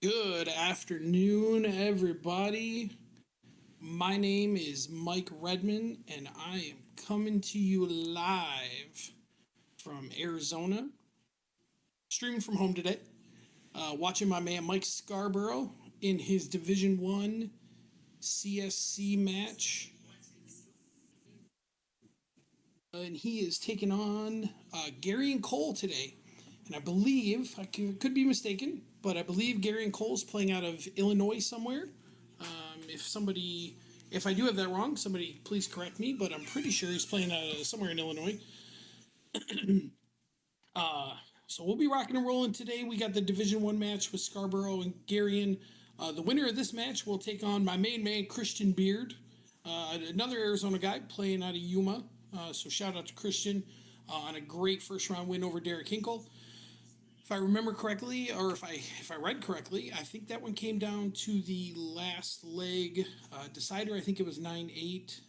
Good afternoon, everybody. My name is Mike Redman, and I am coming to you live from Arizona, streaming from home today. Watching my man Mike Scarborough in his Division One CSC match, and he is taking on Garion Cole today. And I believe could be mistaken, but I believe Garion Cole is playing out of Illinois somewhere. If I do have that wrong, somebody please correct me. But I'm pretty sure he's playing out of somewhere in Illinois. So we'll be rocking and rolling today. We got the Division One match with Scarborough and Garion. The winner of this match will take on my main man Christian Beard, another Arizona guy playing out of Yuma. So shout out to Christian on a great first round win over Derek Hinkle. If I remember correctly, or if I read correctly, I think that one came down to the last leg decider. I think it was 9-8.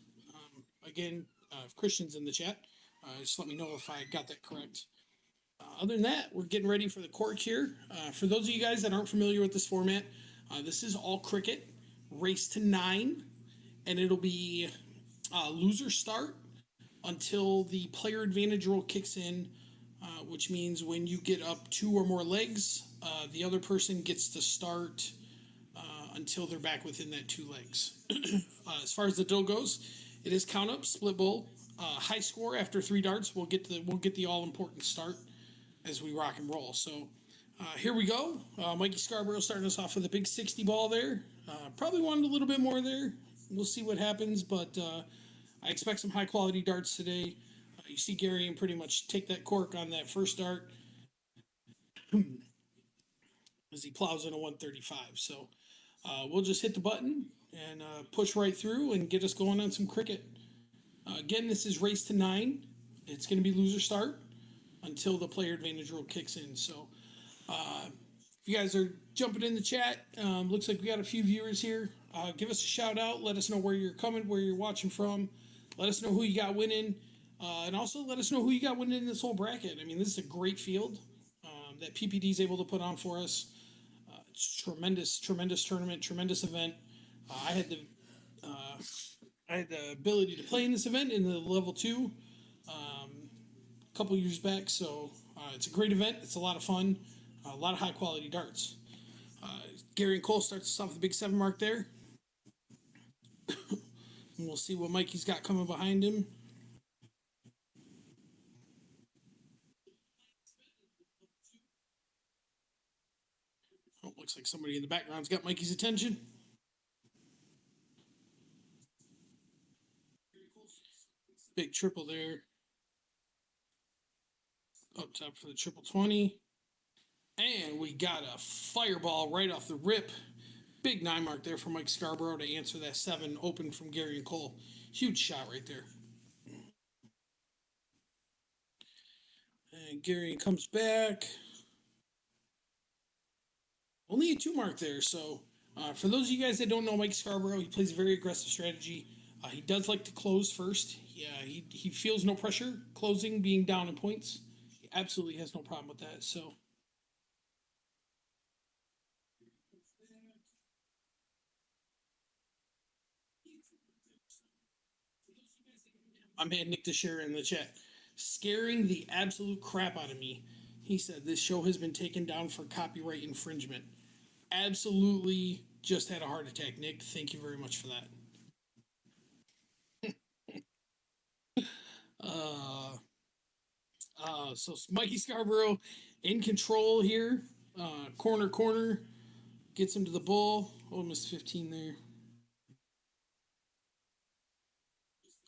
Again, if Christian's in the chat, just let me know if I got that correct. Other than that, we're getting ready for the cork here. For those of you guys that aren't familiar with this format, this is all cricket, race to 9, and it'll be loser start until the player advantage rule kicks in, which means when you get up 2 or more legs, the other person gets to start until they're back within that 2 legs. As far as the drill goes, it is count up, split bowl, high score after 3 darts. We'll get the all important start as we rock and roll. So here we go. Mikey Scarborough starting us off with a big 60 ball there. Probably wanted a little bit more there. We'll see what happens, but I expect some high quality darts today. You see Garion pretty much take that cork on that first dart as he plows in a 135. So we'll just hit the button and push right through and get us going on some cricket. Again, this is race to 9. It's going to be loser start until the player advantage rule kicks in. So if you guys are jumping in the chat, looks like we got a few viewers here. Give us a shout out. Let us know where you're coming, where you're watching from. Let us know who you got winning. And also let us know who you got winning in this whole bracket. I mean, this is a great field that PPD is able to put on for us. It's tremendous tournament, tremendous event. I had the ability to play in this event in the level 2 a couple years back. So it's a great event. It's a lot of fun. A lot of high quality darts. Gary and Cole starts us off with the big 7 mark there. And we'll see what Mikey's got coming behind him. Oh, looks like somebody in the background's got Mikey's attention. Big triple there. Up top for the triple 20. And we got a fireball right off the rip. Big 9 mark there for Mike Scarborough to answer that 7 open from Gary and Cole. Huge shot right there. And Gary comes back. Only a 2 mark there. So for those of you guys that don't know Mike Scarborough, he plays a very aggressive strategy. He does like to close first. Yeah, he feels no pressure closing, being down in points. He absolutely has no problem with that. So my man Nick Teixeira in the chat, scaring the absolute crap out of me. He said this show has been taken down for copyright infringement. Absolutely just had a heart attack, Nick. Thank you very much for that. So Mikey Scarborough in control here. Corner. Gets him to the bull. Oh, missed 15 there.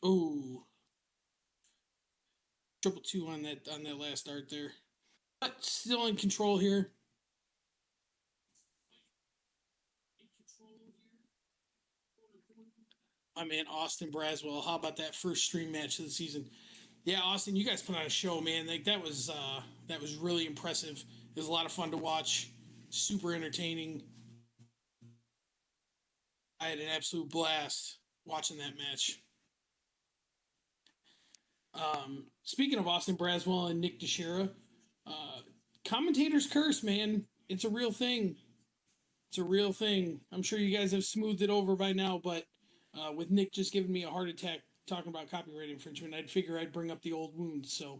Oh. Triple 2 on that last dart there. But still in control here. My man Austin Braswell. How about that first stream match of the season? Yeah, Austin, you guys put on a show, man. Like that was really impressive. It was a lot of fun to watch. Super entertaining. I had an absolute blast watching that match. Speaking of Austin Braswell and Nick Teixeira, commentator's curse, man. It's a real thing. It's a real thing. I'm sure you guys have smoothed it over by now, but with Nick just giving me a heart attack talking about copyright infringement, I'd figure I'd bring up the old wounds. So,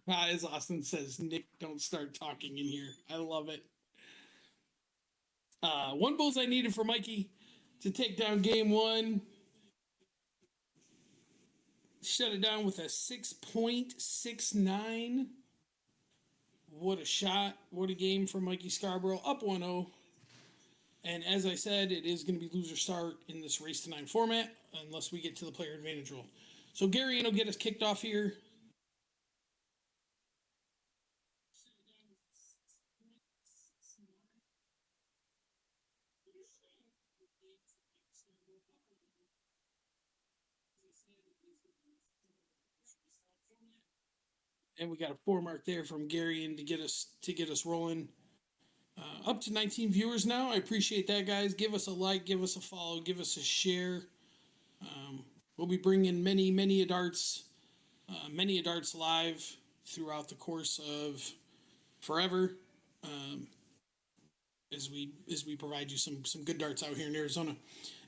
as Austin says, Nick, don't start talking in here. I love it. One bullseye needed for Mikey to take down game one. Shut it down with a 6.69. What a shot. What a game for Mikey Scarborough. Up 1-0. And as I said, it is going to be loser start in this race to 9 format unless we get to the player advantage roll. So Garion will get us kicked off here. And we got a 4 mark there from Garion to get us rolling. Up to 19 viewers now. I appreciate that, guys. Give us a like, give us a follow, give us a share. We'll be bringing many a darts live throughout the course of forever. As we provide you some good darts out here in Arizona.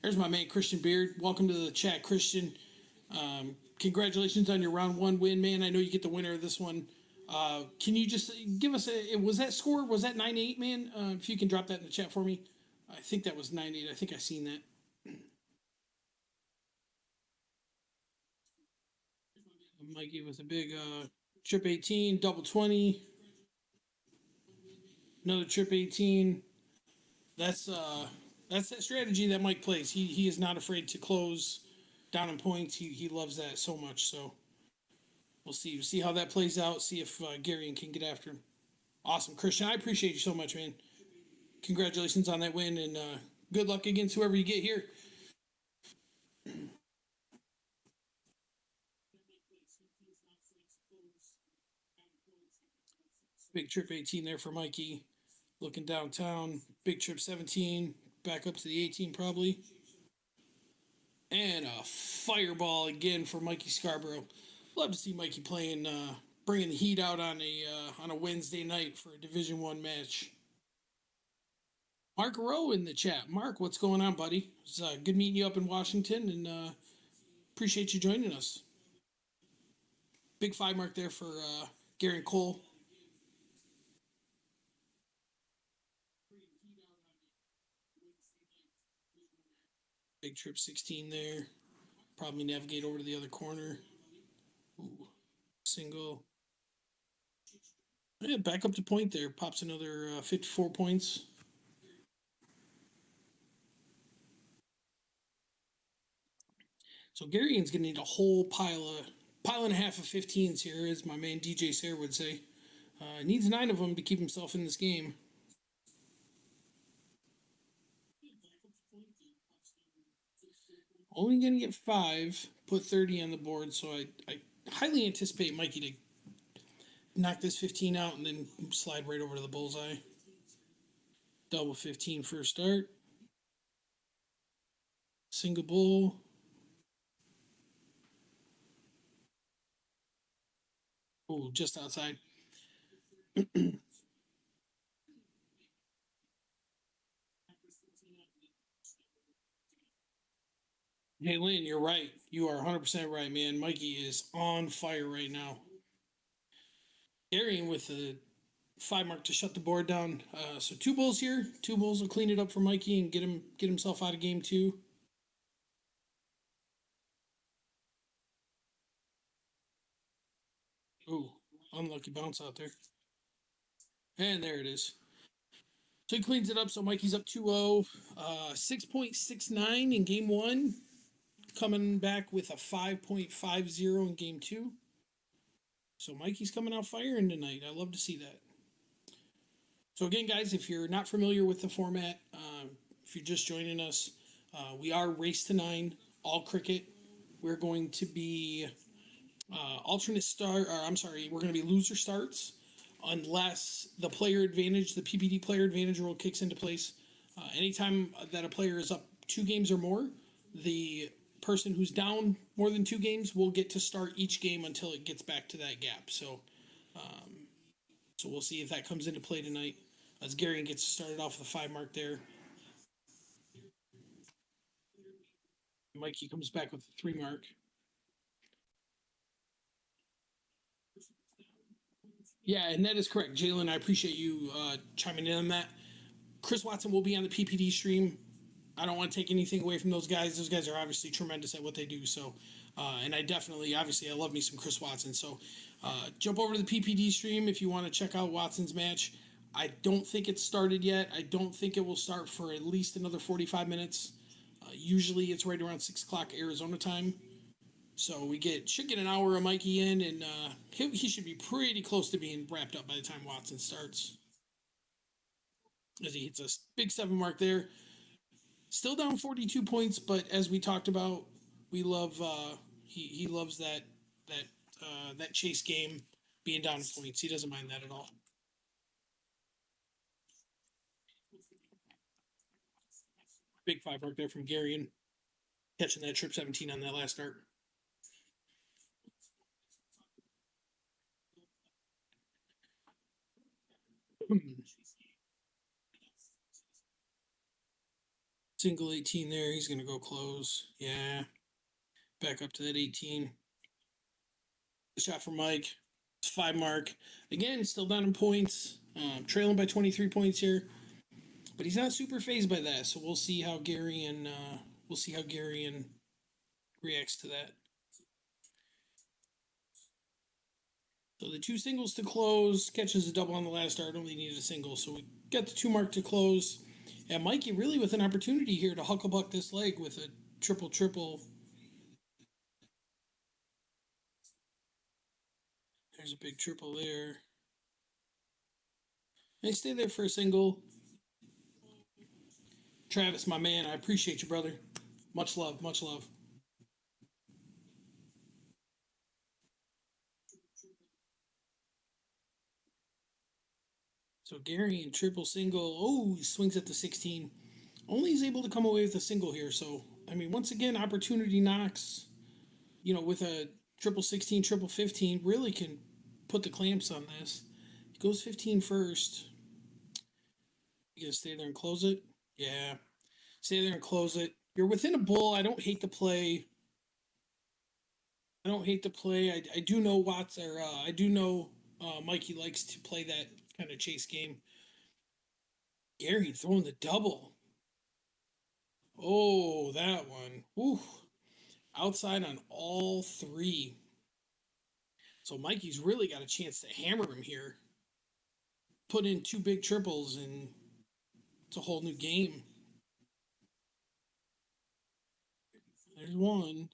There's my man Christian Beard. Welcome to the chat, Christian. Congratulations on your round 1 win, man. I know you get the winner of this one. Can you just give us was that score? Was that 9-8, man? If you can drop that in the chat for me. I think that was 9-8. I think I seen that. Mikey with a big trip 18, double 20. Another trip 18. That's that strategy that Mike plays. He is not afraid to close down in points. He loves that so much. So we'll see how that plays out. See if Garion can get after him. Awesome, Christian. I appreciate you so much, man. Congratulations on that win, and good luck against whoever you get here. Big trip 18 there for Mikey. Looking downtown. Big trip 17. Back up to the 18 probably. And a fireball again for Mikey Scarborough. Love to see Mikey playing, bringing the heat out on a Wednesday night for a Division One match. Mark Rowe in the chat. Mark, what's going on, buddy? It's good meeting you up in Washington, and appreciate you joining us. Big 5 mark there for Gary and Cole. Big trip 16 there. Probably navigate over to the other corner. Ooh, single. Yeah, back up to point there. Pops another 54 points. So Garion's gonna need a whole pile and a half of 15s here, as my man DJ Sayre would say. Needs 9 of them to keep himself in this game. Only gonna get 5, put 30 on the board, so I highly anticipate Mikey to knock this 15 out and then slide right over to the bullseye. Double 15 first start. Single bull. Oh, just outside. Hey, Lynn, you're right. You are 100% right, man. Mikey is on fire right now. Garion with a 5 mark to shut the board down. So 2 bulls here. 2 bulls will clean it up for Mikey and get himself out of game 2. Ooh, unlucky bounce out there. And there it is. So he cleans it up. So Mikey's up 2-0. 6.69 in game 1. Coming back with a 5.50 in game 2. So Mikey's coming out firing tonight. I love to see that. So again, guys, if you're not familiar with the format, if you're just joining us, we are race to 9, all cricket. We're going to be alternate start, or I'm sorry, we're going to be loser starts unless the player advantage, the PPD player advantage rule kicks into place. Anytime that a player is up 2 games or more, the person who's down more than 2 games will get to start each game until it gets back to that gap. So we'll see if that comes into play tonight. as Garion gets started off with a 5 mark there. Mikey comes back with a 3 mark. Yeah, and that is correct. Jalen, I appreciate you chiming in on that. Chris Watson will be on the PPD stream. I don't want to take anything away from those guys. Those guys are obviously tremendous at what they do. So, and I definitely, obviously, I love me some Chris Watson. So, jump over to the PPD stream if you want to check out Watson's match. I don't think it's started yet. I don't think it will start for at least another 45 minutes. Usually, it's right around 6 o'clock Arizona time. So we should get an hour of Mikey in, and he should be pretty close to being wrapped up by the time Watson starts. As he hits a big 7 mark there. Still down 42 points, but as we talked about, we love he loves that chase game being down in points. He doesn't mind that at all. Big 5 mark there from Garion, catching that trip 17 on that last start. Single 18 there. He's going to go close. Yeah. Back up to that 18. Shot for Mike. 5 mark. Again, still down in points. Trailing by 23 points here. But he's not super phased by that. So we'll see how Garion reacts to that. So the 2 singles to close, catches a double on the last start, only needed a single. So we got the 2 mark to close. And Mikey really with an opportunity here to hucklebuck this leg with a triple. There's a big triple there. And stay there for a single. Travis, my man, I appreciate you, brother. Much love, much love. So Garion triple single. Oh, he swings at the 16. Only is able to come away with a single here. So, I mean, once again, opportunity knocks, with a triple 16, triple 15, really can put the clamps on this. He goes 15 first. You gonna stay there and close it? Yeah. Stay there and close it. You're within a bull. I don't hate the play. I do know Mikey likes to play that kind of chase game. Gary throwing the double. Oh, that one. Ooh. Outside on all 3. So Mikey's really got a chance to hammer him here. Put in 2 big triples, and it's a whole new game. There's 1.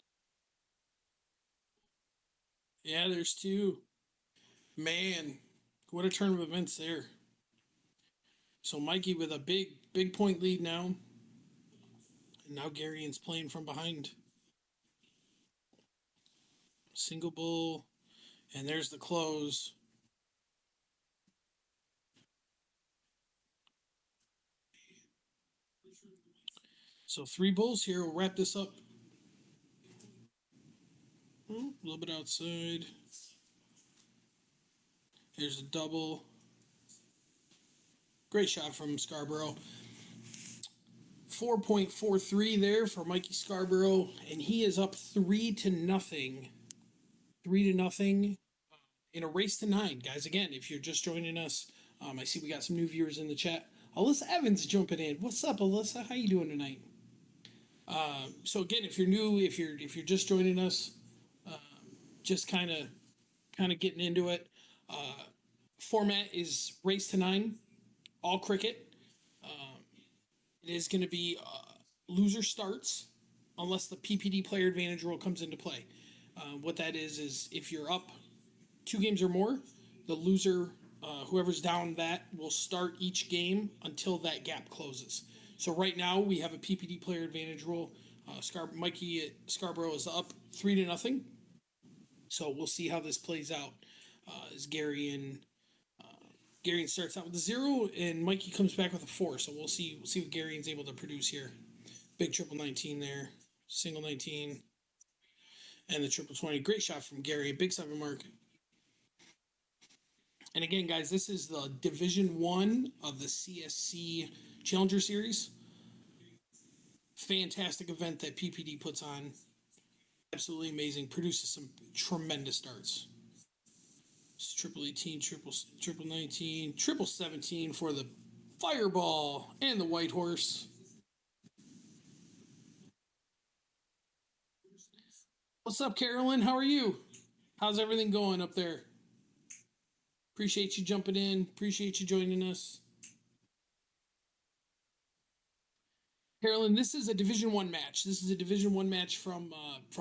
Yeah, there's 2. Man, what a turn of events there. So Mikey with a big point lead now. And now Garion's playing from behind. Single bull. And there's the close. So 3 bulls here. We'll wrap this up. A little bit outside. There's a double. Great shot from Scarborough. 4.43 there for Mikey Scarborough, and he is up 3-0. 3-0 in a race to 9, guys. Again, if you're just joining us, I see we got some new viewers in the chat. Alyssa Evans jumping in. What's up, Alyssa? How you doing tonight? So again, if you're new, if you're just joining us, just kind of getting into it. Format is race to 9, all cricket. It is going to be loser starts unless the PPD player advantage rule comes into play. What that is if you're up 2 games or more, the loser, whoever's down that, will start each game until that gap closes. So right now we have a PPD player advantage rule. Mikey at Scarborough is up 3-0. So we'll see how this plays out. As Garion starts out with a 0, and Mikey comes back with a 4. So we'll see what Garion's able to produce here. Big triple 19 there, single 19, and the triple 20. Great shot from Gary. Big 7 mark. And again, guys, this is the Division One of the CSC Challenger Series. Fantastic event that PPD puts on. Absolutely amazing. Produces some tremendous starts. It's triple 18, triple 19, triple 17 for the Fireball and the White Horse. What's up, Carolyn? How are you? How's everything going up there? Appreciate you jumping in. Appreciate you joining us. Carolyn, this is a Division One match. This is a Division One match from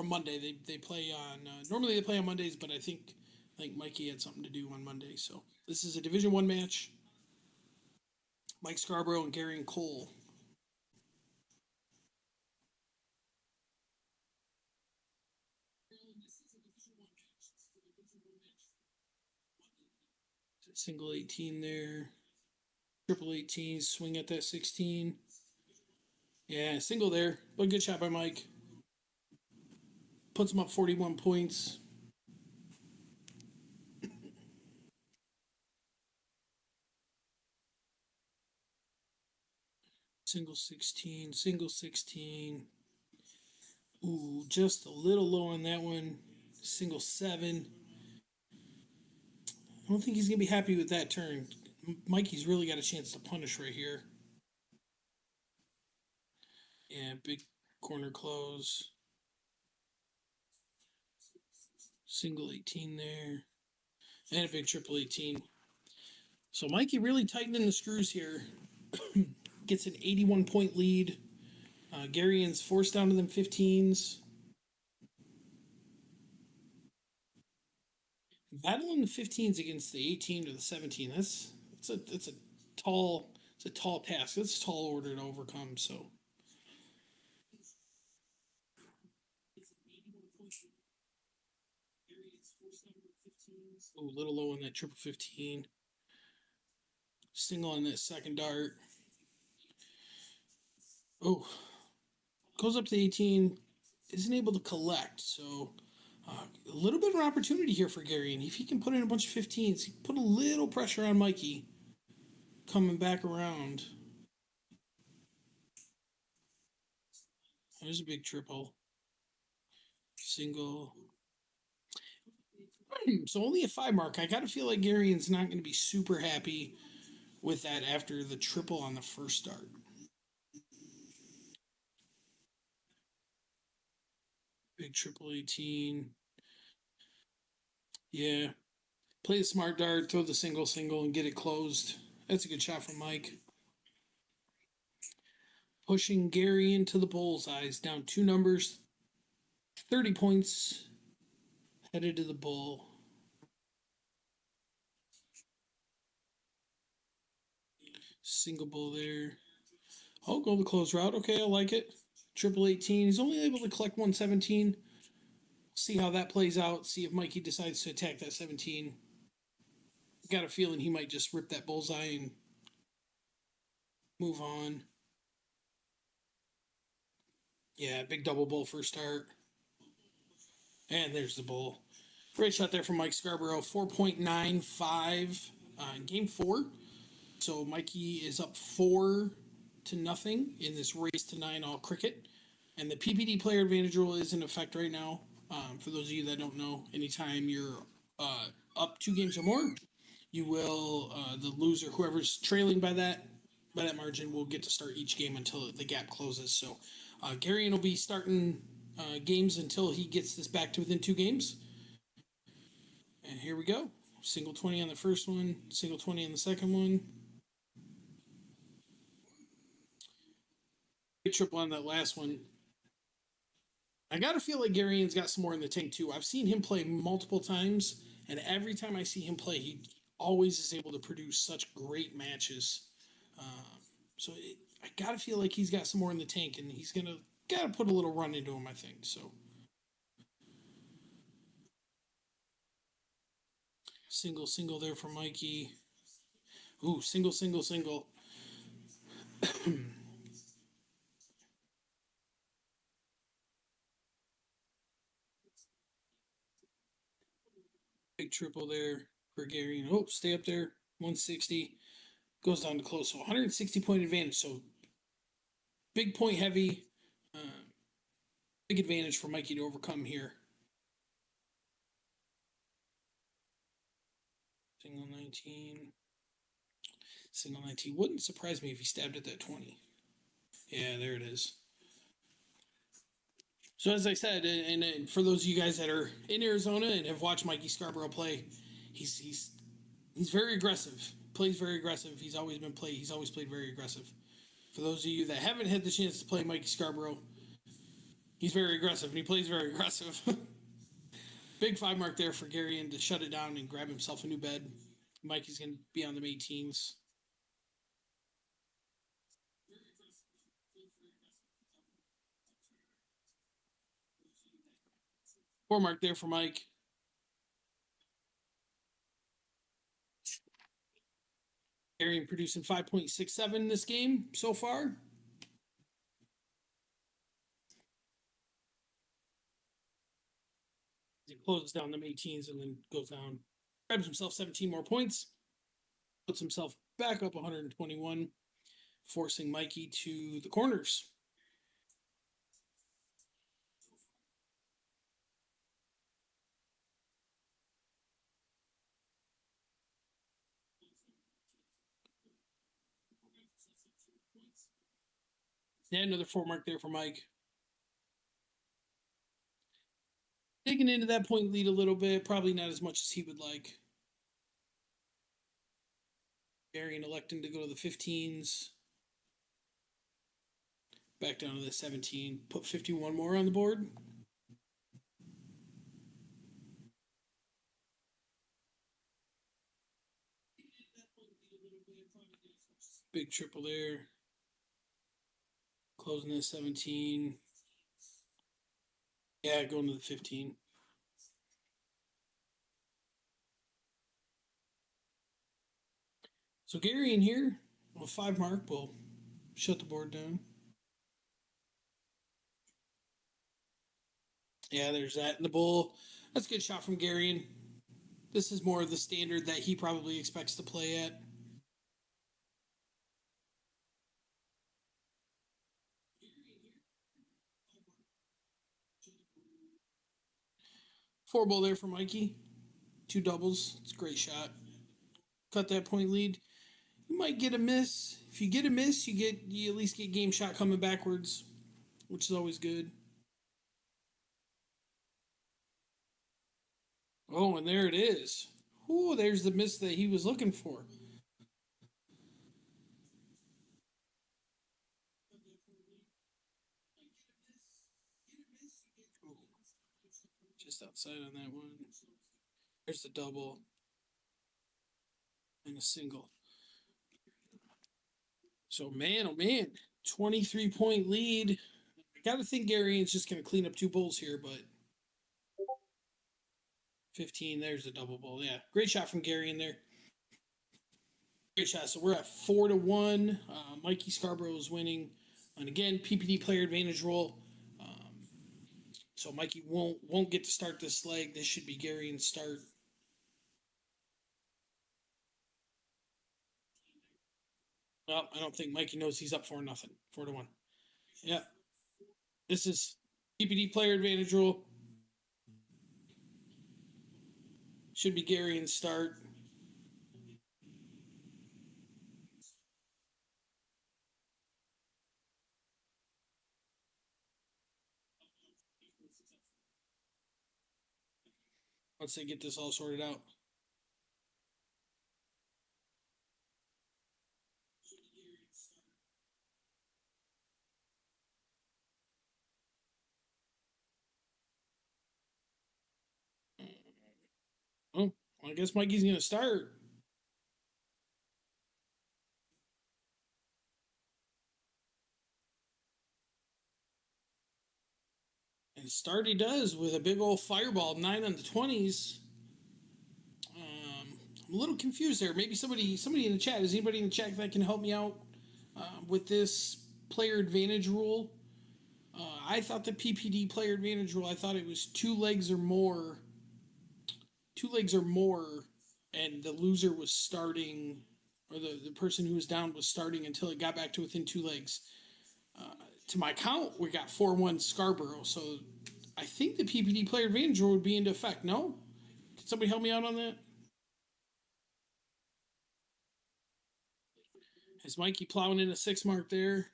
Monday. They play on normally they play on Mondays, but I think Mikey had something to do on Monday. So this is a Division One match. Mike Scarborough and Garion Cole. Single 18 there. Triple 18, swing at that 16. Yeah, single there. But good shot by Mike. Puts him up 41 points. Single 16, single 16. Ooh, just a little low on that one. Single 7. I don't think he's going to be happy with that turn. Mikey's really got a chance to punish right here. Yeah, big corner close. Single 18 there. And a big triple 18. So Mikey really tightening the screws here. Gets an 81 point lead. Garion's forced down to them 15s. Battling the 15s against the 18 or the 17. It's a tall task. It's a tall order to overcome. So a little low on that triple 15. Single on that second dart. Oh, goes up to 18. Isn't able to collect. So a little bit of an opportunity here for Gary. And if he can put in a bunch of 15s, he can put a little pressure on Mikey coming back around. There's a big triple. Single. So only a 5 mark. I got to feel like Garion's not going to be super happy with that after the triple on the first start. Big triple 18. Yeah. Play the smart dart, throw the single, and get it closed. That's a good shot from Mike. Pushing Gary into the bullseyes, down 2 numbers, 30 points, headed to the bull. Single bull there. Oh, go the close route. Okay, I like it. Triple 18. He's only able to collect 117. See how that plays out. See if Mikey decides to attack that 17. Got a feeling he might just rip that bullseye and move on. Yeah, big double bull first start. And there's the bull. Great shot there from Mike Scarborough. 4.95 in game 4. So Mikey is up 4-0 in this race to 9 all cricket. And the PPD player advantage rule is in effect right now. For those of you that don't know, anytime you're up 2 games or more, you will the loser, whoever's trailing by that margin, will get to start each game until the gap closes. So Garion will be starting games until he gets this back to within 2 games. And here we go. Single 20 on the first one, single 20 on the second one. Triple on that last one. I gotta feel like Garion's got some more in the tank too. I've seen him play multiple times, and every time I see him play, he always is able to produce such great matches. I gotta feel like he's got some more in the tank, and he's gotta put a little run into him, I think. So single there for Mikey. Ooh, single. Big triple there. for Garion. Oh, stay up there. 160. Goes down to close. So 160-point advantage. So big point heavy. Uh, big advantage for Mikey to overcome here. Single 19. Single 19. Wouldn't surprise me if he stabbed at that 20. Yeah, there it is. So as I said, and for those of you guys that are in Arizona and have watched Mikey Scarborough play, he's very aggressive. Plays very aggressive. He's always played very aggressive. For those of you that haven't had the chance to play Mikey Scarborough, he's very aggressive and he plays very aggressive. Big 5 mark there for Garion to shut it down and grab himself a new bed. Mikey's going to be on the 18s. 4 mark there for Mike. Garion producing 5.67 this game so far. He closes down them 18s and then goes down, grabs himself 17 more points, puts himself back up 121, forcing Mikey to the corners. Yeah, another 4 mark there for Mike. Digging into that point lead a little bit, probably not as much as he would like. Garion electing to go to the 15s. Back down to the 17. Put 51 more on the board. Big triple there. Closing at 17. Yeah, going to the 15. So Garion here, a 5 mark will shut the board down. Yeah, there's that. And the bull. That's a good shot from Garion. This is more of the standard that he probably expects to play at. Four bull there for Mikey. 2 doubles. It's a great shot. Cut that point lead. You might get a miss. If you get a miss, you at least get game shot coming backwards, which is always good. Oh, and there it is. Ooh, there's the miss that he was looking for. Ooh, just outside on that one. There's the double and a single. So, man, oh man, 23-point lead. I got to think Garion's just going to clean up 2 bulls here, but 15, there's the double bull. Yeah, great shot from Garion there. Great shot. So we're at 4-1. Mikey Scarborough is winning. And again, PPD player advantage roll. So Mikey won't get to start this leg. This should be Garion's start. Well, I don't think Mikey knows he's up 4-0. 4-1. Yeah. This is PPD player advantage rule. Should be Garion's start. Once they get this all sorted out. Oh, I guess Mikey's going to start. And start he does with a big old fireball, 9 on the 20s. I'm a little confused there. Maybe somebody in the chat. Is anybody in the chat that can help me out with this player advantage rule? I thought the PPD player advantage rule. I thought it was 2 legs or more. 2 legs or more and the loser was starting, or the person who was down was starting until it got back to within 2 legs. To my count, we got 4-1 Scarborough. So I think the PPD player advantage rule would be into effect. No? Can somebody help me out on that? Is Mikey plowing in a 6 mark there?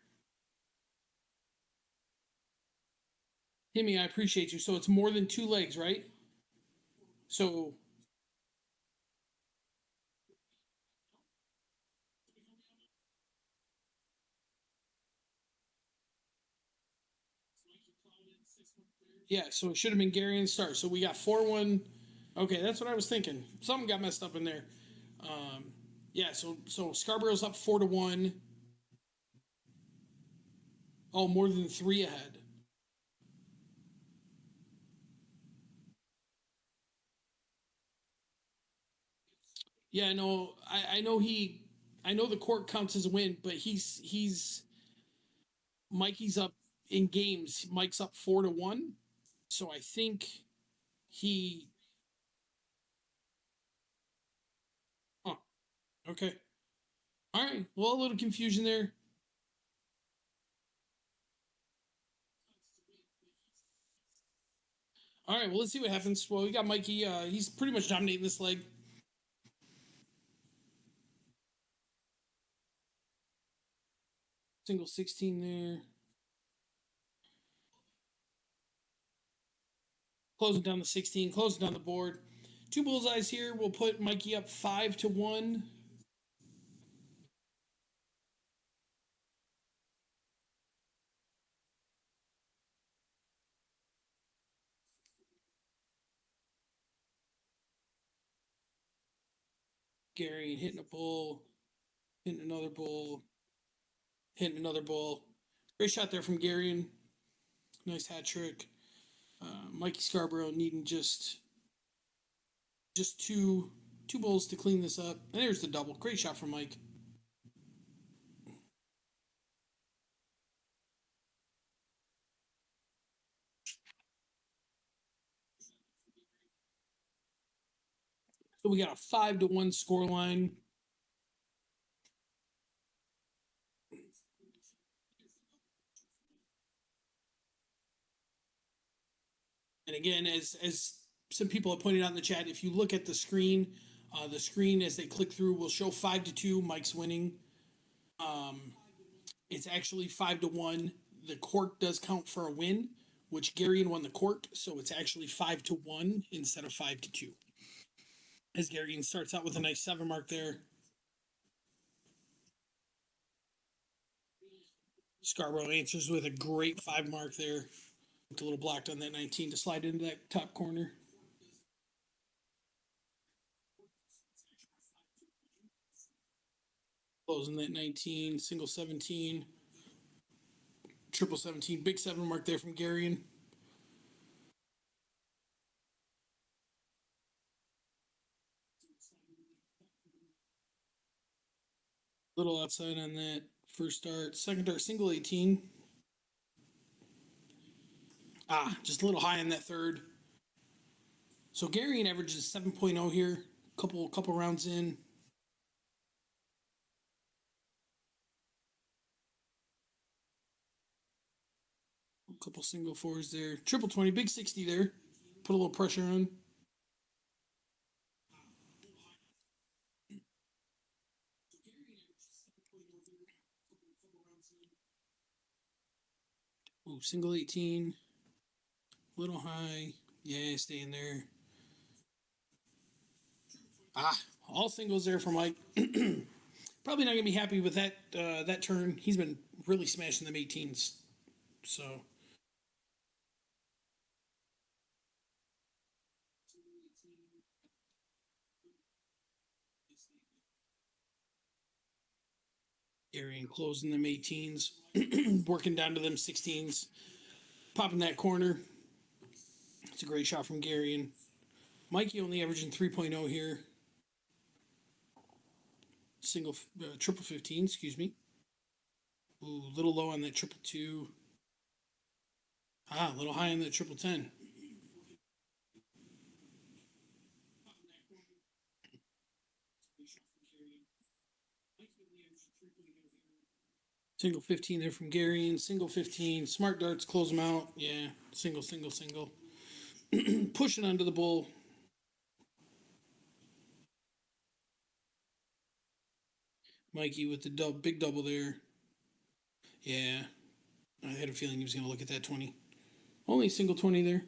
Timmy, I appreciate you. So it's more than 2 legs, right? So yeah, so it should have been Garion start. So we got 4-1. Okay, that's what I was thinking. Something got messed up in there. Yeah, so Scarborough's up 4-1. Oh, more than 3 ahead. Yeah, no, I know I know the court counts as a win, but he's Mikey's up in games. Mike's up 4-1, so I think he. Oh, okay, all right. Well, a little confusion there. All right, well, let's see what happens. Well, we got Mikey. He's pretty much dominating this leg. Single 16 there. Closing down the 16, closing down the board. Two bullseyes here. We'll put Mikey up 5-1. Gary hitting a bull, hitting another bull, hitting another bull. Great shot there from Garion. Nice hat trick. Mikey Scarborough needing just two bulls to clean this up. And there's the double. Great shot from Mike. So we got a 5-1 score line. And again, as some people have pointed out in the chat, if you look at the screen as they click through will show 5-2. Mike's winning. It's actually 5-1. The court does count for a win, which Garion won the court, so it's actually 5-1 instead of 5-2. As Garion starts out with a nice 7 mark there. Scarborough answers with a great 5 mark there. A little blocked on that 19 to slide into that top corner. Closing that 19, single 17, triple 17, big 7 mark there from Garion. Little outside on that first dart. Second dart, single 18. Just a little high on that third. So Garion averages 7.0 here. Couple rounds in. A couple single fours there. Triple 20, big 60 there. Put a little pressure on. Ooh, single 18. Little high. Yeah, staying there. All singles there for Mike. Probably not gonna be happy with that turn. He's been really smashing them 18s. So Garion closing them 18s, working down to them 16s, popping that corner. It's a great shot from Garion. Mikey only averaging 3.0 here. Triple 15, excuse me. Ooh, a little low on that triple 2. A little high on that triple 10. Single 15 there from Garion. Single 15. Smart darts, close them out. Yeah. Single, single, single. Pushing onto the bull. Mikey with the big double there. Yeah. I had a feeling he was going to look at that 20. Only a single 20 there.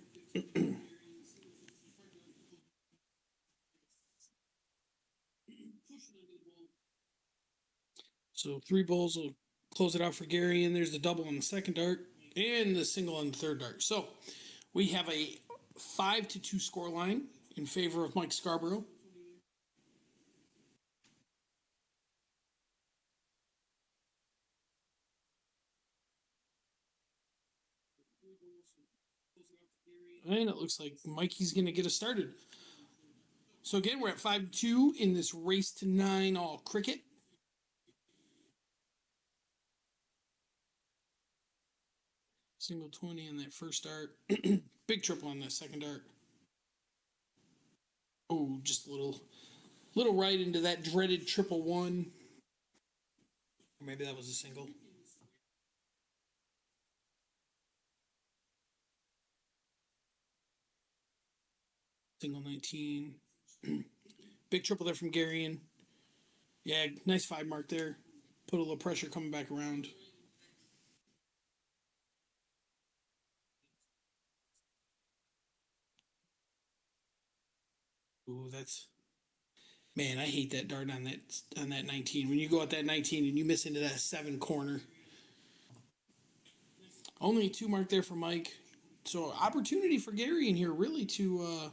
So 3 bulls will close it out for Gary, and there's the double on the second dart and the single on the third dart. So we have a 5-2 score line in favor of Mike Scarborough. And it looks like Mikey's going to get us started. So again, we're at 5-2 in this race to 9 all cricket. Single 20 on that first dart. Big triple on that second dart. Oh, just a little right into that dreaded triple one. Or maybe that was a single. Single 19. Big triple there from Garion. Yeah, nice 5 mark there. Put a little pressure coming back around. Ooh, that's, man, I hate that dart on that 19. When you go at that 19 and you miss into that 7 corner. Only a 2 mark there for Mike. So opportunity for Gary in here really to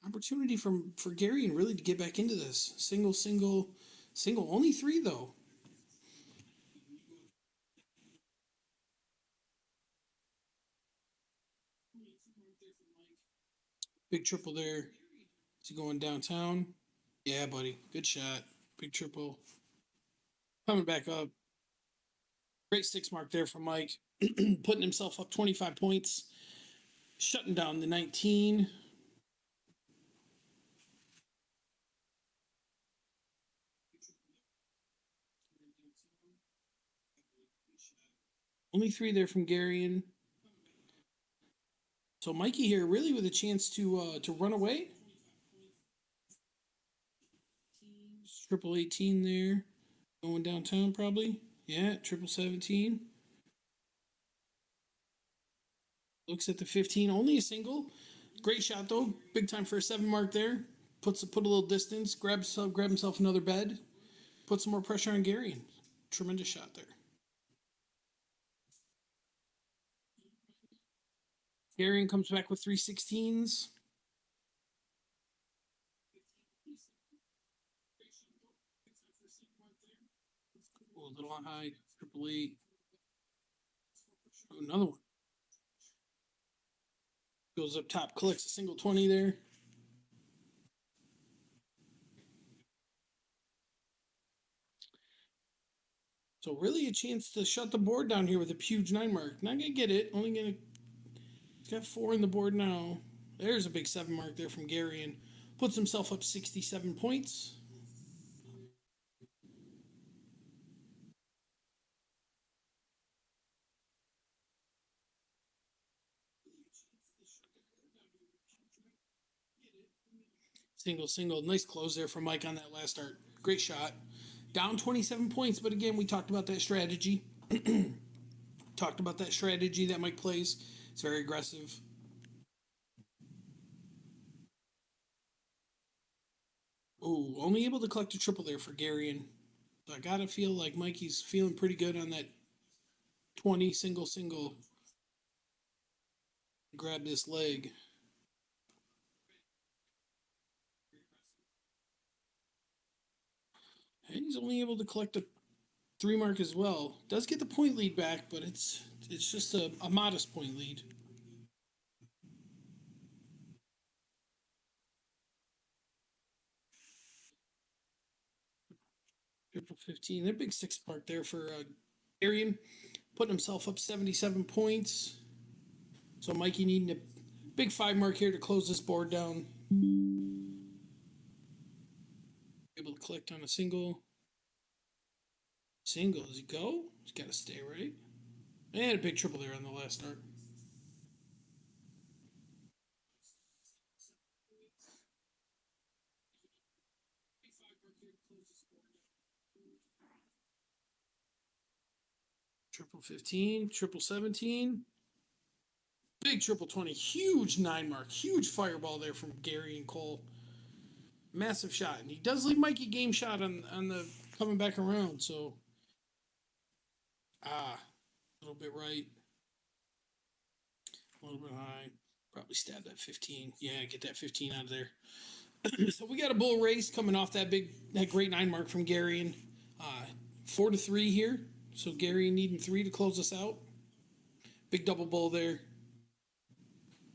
opportunity for Gary and really to get back into this. Single, single, single. Only 3 though. Big triple there. Is he going downtown? Yeah, buddy. Good shot. Big triple. Coming back up. Great 6 mark there from Mike. Putting himself up 25 points. Shutting down the 19. Only 3 there from Garion. So Mikey here really with a chance to run away. Triple 18 there. Going downtown probably. Yeah, triple 17. Looks at the 15. Only a single. Great shot though. Big time for a 7 mark there. Put a little distance. Grab himself another bed. Put some more pressure on Garion. Tremendous shot there. Garion comes back with 3 16s. A little on high. Triple 8. Oh, another one. Goes up top. Collects a single 20 there. So really a chance to shut the board down here with a huge 9 mark. Not gonna get it. Only gonna. He's got 4 in the board now. There's a big 7 mark there from Garion. Puts himself up 67 points. Single, single. Nice close there from Mike on that last start. Great shot. Down 27 points, but again, we talked about that strategy. Talked about that strategy that Mike plays. It's very aggressive. Oh, only able to collect a triple there for Garion. So I gotta feel like Mikey's feeling pretty good on that 20 single, single. Grab this leg. And he's only able to collect a 3 mark as well. Does get the point lead back, but it's just a modest point lead. Triple 15. That big 6 mark there for Garion. Putting himself up 77 points. So Mikey needing a big 5 mark here to close this board down. Able to collect on a single. Single, does he go? He's got to stay, right? And a big triple there on the last start. Triple 15, triple 17. Big triple 20. Huge 9 mark. Huge fireball there from Gary and Cole. Massive shot. And he does leave Mikey game shot on the coming back around. So, a little bit right. A little bit high. Probably stab that 15. Yeah, get that 15 out of there. So we got a bull race coming off that great 9 mark from Garion. 4-3 here. So Gary needing 3 to close us out. Big double bull there.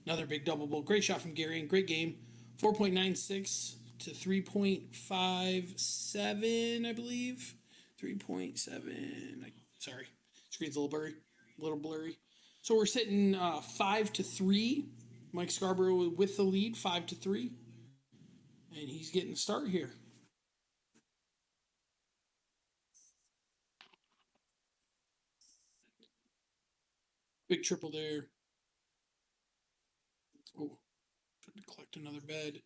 Another big double bull. Great shot from Garion. Great game. 4.96 to 3.57, I believe. 3.7. Sorry, screen's a little blurry. So we're sitting 5-3. Mike Scarborough with the lead, 5-3, and he's getting the start here. Big triple there. Oh, trying to collect another bed.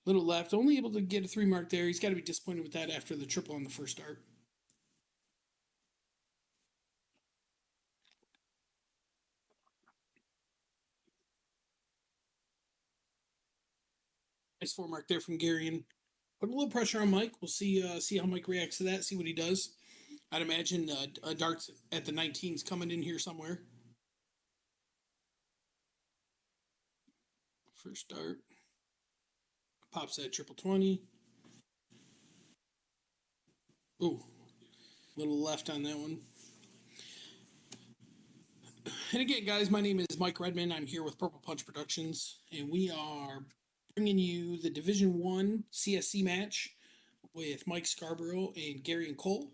Little left. Only able to get a 3 mark there. He's got to be disappointed with that after the triple on the first start. Nice 4 mark there from Garion. Put a little pressure on Mike. We'll see how Mike reacts to that. See what he does. I'd imagine a darts at the 19's coming in here somewhere. First dart. Pops that triple 20. Ooh, little left on that one. And again, guys, my name is Mike Redman. I'm here with Purple Punch Productions, and we are bringing you the Division 1 CSC match with Mike Scarborough and Garion Cole.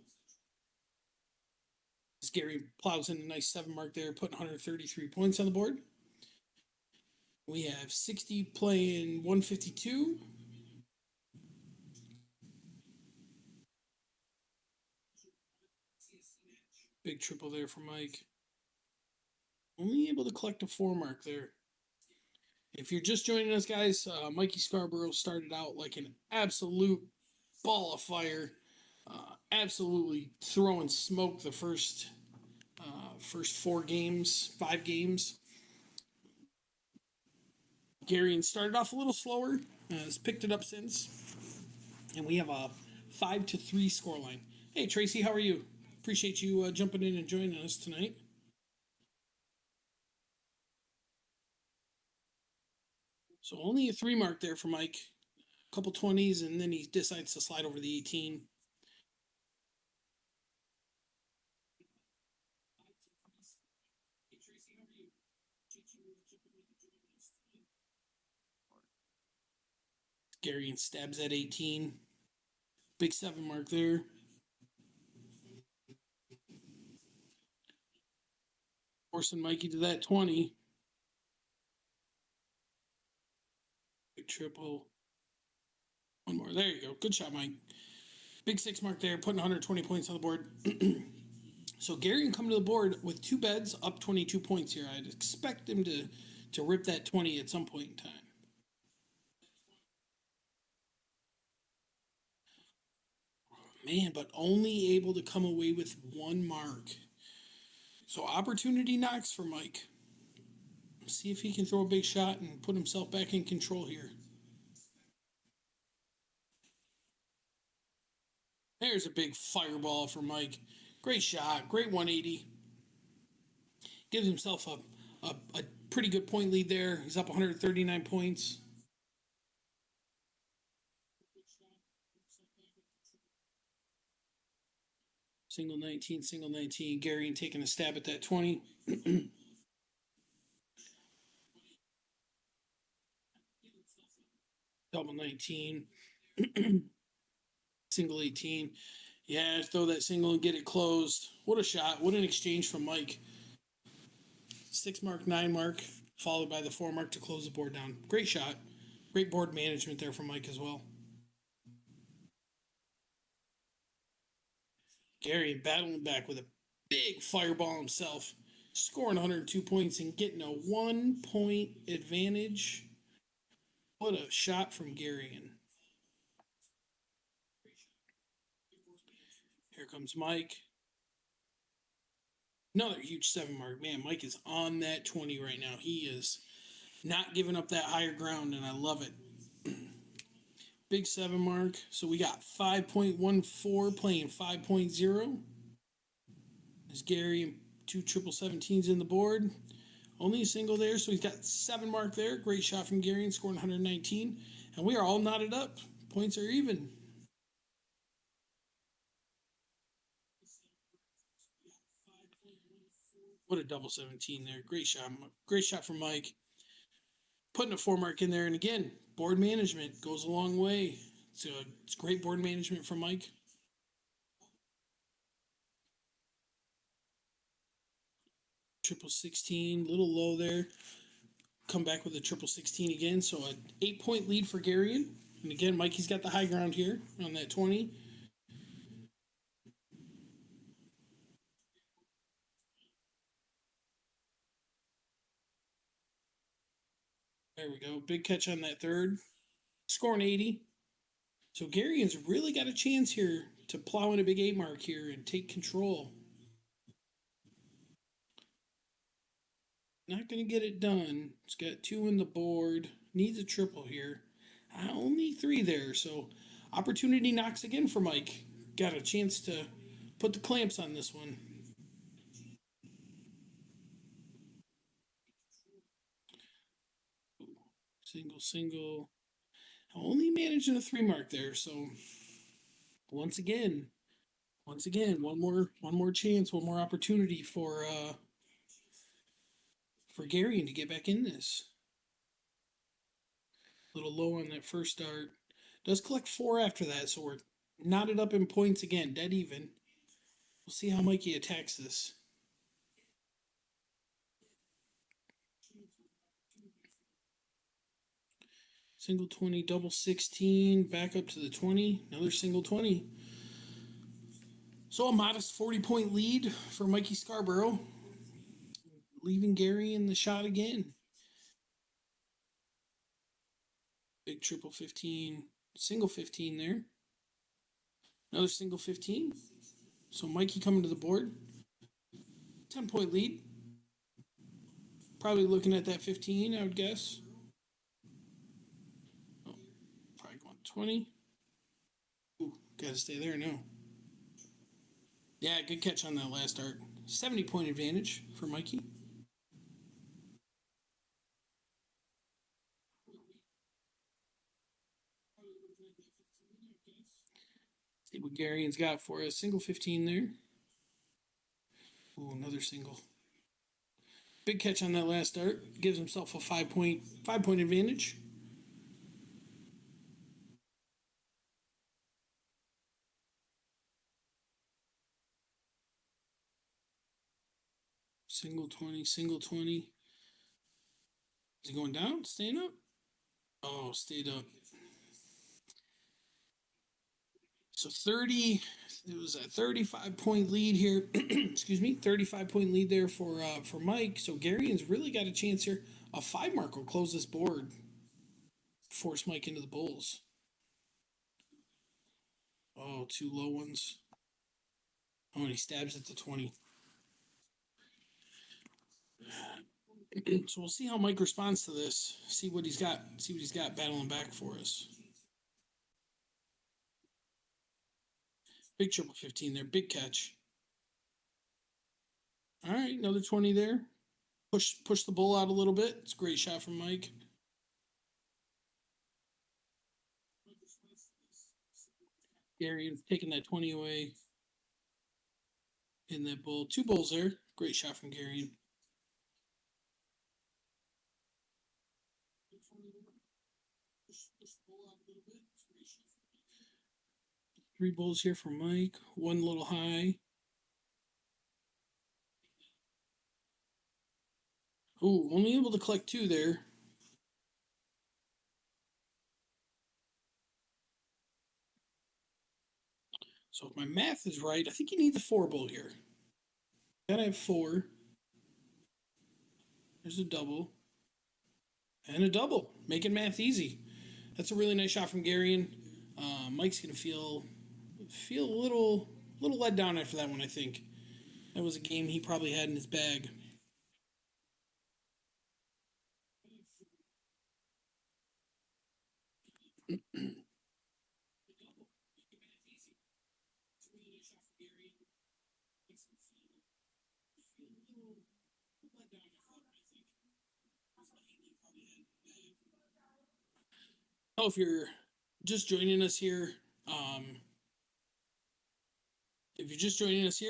As Gary plows in a nice 7 mark there, putting 133 points on the board. We have 60 playing 152. Big triple there for Mike. Only able to collect a 4 mark there. If you're just joining us, guys, Mikey Scarborough started out like an absolute ball of fire. Absolutely throwing smoke the first 5 games. Garion started off a little slower, has picked it up since, and we have a 5-3 scoreline. Hey Tracy, how are you? Appreciate you jumping in and joining us tonight. So only a 3 mark there for Mike. A couple 20s, and then he decides to slide over the 18. Garion stabs at 18. Big 7 mark there. Forcing Mikey to that 20. Big triple. One more. There you go. Good shot, Mike. Big 6 mark there, putting 120 points on the board. So Garion coming to the board with 2 beds, up 22 points here. I'd expect him to rip that 20 at some point in time. Man, but only able to come away with 1 mark. So opportunity knocks for Mike. See if he can throw a big shot and put himself back in control here. There's a big fireball for Mike. Great shot. Great 180. Gives himself a pretty good point lead there. He's up 139 points. Single 19, single 19. Garion taking a stab at that 20. Double 19. Single 18. Yeah, throw that single and get it closed. What a shot. What an exchange from Mike. 6 mark, 9 mark, followed by the 4 mark to close the board down. Great shot. Great board management there from Mike as well. Garion battling back with a big fireball himself, scoring 102 points and getting a 1 point advantage. What a shot from Garion. Here comes Mike. Another huge 7 mark. Man, Mike is on that 20 right now. He is not giving up that higher ground, and I love it. Big 7 mark. So we got 5.14 playing 5.0. There's Gary and two 777s in the board. Only a single there, so he's got 7 mark there. Great shot from Gary and scoring 119. And we are all knotted up. Points are even. What a double 17 there. Great shot. Great shot from Mike. Putting a 4 mark in there. And again, board management goes a long way. It's great board management from Mike. Triple 16, little low there. Come back with a triple 16 again. So an 8 point lead for Garion. And again, Mikey's got the high ground here on that 20. There we go. Big catch on that third. Scoring 80. So Garion's really got a chance here to plow in a big 8 mark here and take control. Not going to get it done. It's got 2 in the board. Needs a triple here. Only 3 there. So opportunity knocks again for Mike. Got a chance to put the clamps on this one. Single, single. Only managing a 3 mark there. So once again, one more chance, one more opportunity for Garion to get back in this. A little low on that first start. Does collect 4 after that, so we're knotted up in points again, dead even. We'll see how Mikey attacks this. Single 20, double 16, back up to the 20, another single 20. So a modest 40 point lead for Mikey Scarborough, leaving Gary in the shot again. Big triple 15, single 15 there. Another single 15. So Mikey coming to the board. 10 point lead. Probably looking at that 15, I would guess. Oh, probably going 20. Ooh, gotta stay there now. Yeah, good catch on that last start. 70 point advantage for Mikey. See what Garion's got for us. Single 15 there. Ooh, another single. Big catch on that last start. Gives himself a 5 point advantage. Single 20, single 20. Is he going down? Staying up? Oh, stayed up. So 30, it was a 35 point lead here. Excuse me, 35 point lead there for Mike. So Garion's really got a chance here. A 5 mark will close this board, force Mike into the bulls. Oh, 2 low ones. Oh, and he stabs at the 20. So we'll see how Mike responds to this. See what he's got. See what he's got battling back for us. Big triple 15 there. Big catch. All right, another 20 there. Push the bull out a little bit. It's a great shot from Mike. Gary taking that 20 away in that bull. 2 bulls there. Great shot from Gary. Three bulls here for Mike. 1 little high. Ooh, only able to collect 2 there. So if my math is right, I think you need the 4 bull here. Gotta have 4. There's a double. And a double. Making math easy. That's a really nice shot from Garion. Mike's gonna feel a little let down after that one, I think. That was a game he probably had in his bag. Oh, if you're just joining us here,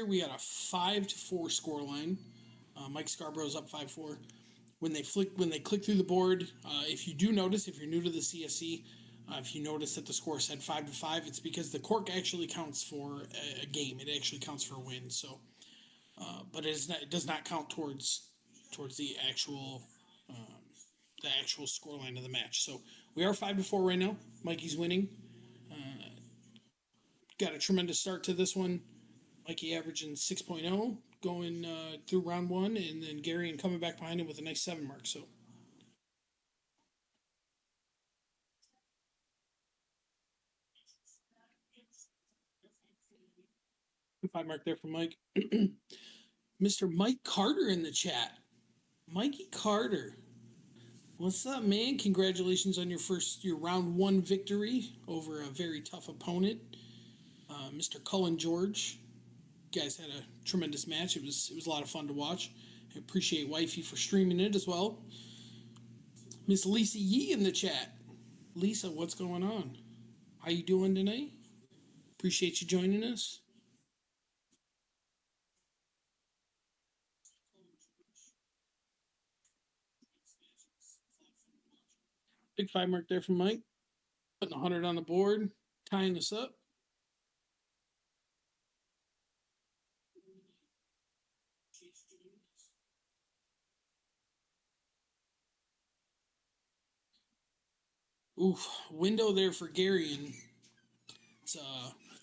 we got a 5-4 score line. Mike Scarborough's up 5-4. When they click through the board, if you do notice, if you're new to the CSC, if you notice that the score said 5-5, it's because the cork actually counts for a game. It actually counts for a win. So, but it does not count towards the actual score line of the match. So we are 5-4 right now. Mikey's winning. Got a tremendous start to this one. Mikey averaging 6.0 going through round 1, and then Garion coming back behind him with a nice 7 mark. So 5 mark there for Mike. Mr. Mike Carter in the chat. Mikey Carter. What's up, man? Congratulations on your round 1 victory over a very tough opponent. Mr. Cullen George. You guys had a tremendous match. It was a lot of fun to watch. I appreciate Wifey for streaming it as well. Miss Lisa Yee in the chat. Lisa, what's going on? How you doing tonight? Appreciate you joining us. Big 5 mark there from Mike. Putting 100 on the board, tying us up. Oof, window there for Garion. It's